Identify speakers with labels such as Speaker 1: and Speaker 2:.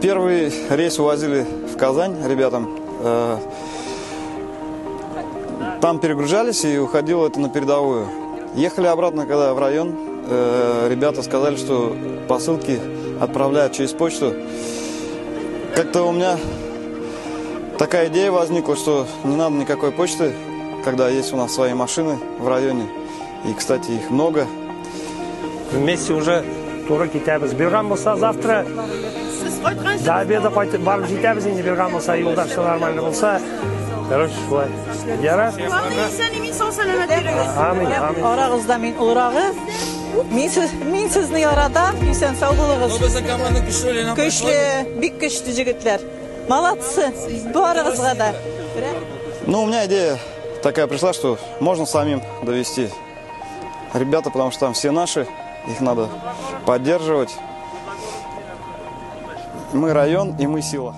Speaker 1: Первый рейс увозили в Казань ребятам. Там перегружались и уходило это на передовую. Ехали обратно, когда в район, ребята сказали, что посылки отправляют через почту. Как-то у меня такая идея возникла, что не надо никакой почты, когда есть у нас свои машины в районе. И, кстати, их много.
Speaker 2: Вместе уже тура кетебиз. Берген болса завтра до обеда барып жетебиз. Енді берген болса, юлдашы нормально болса. Короче, шулай. Яра? Амин, амин.
Speaker 3: Арагызда мен урагы. Мен сезне ярада, исән сау булыгыз. Көчле, бик көчле җегетләр. Молодцы. Барыгызга да.
Speaker 1: Ну, у меня идея такая пришла, что можно самим довести ребята, потому что там все наши, их надо поддерживать. Мы район, и мы сила.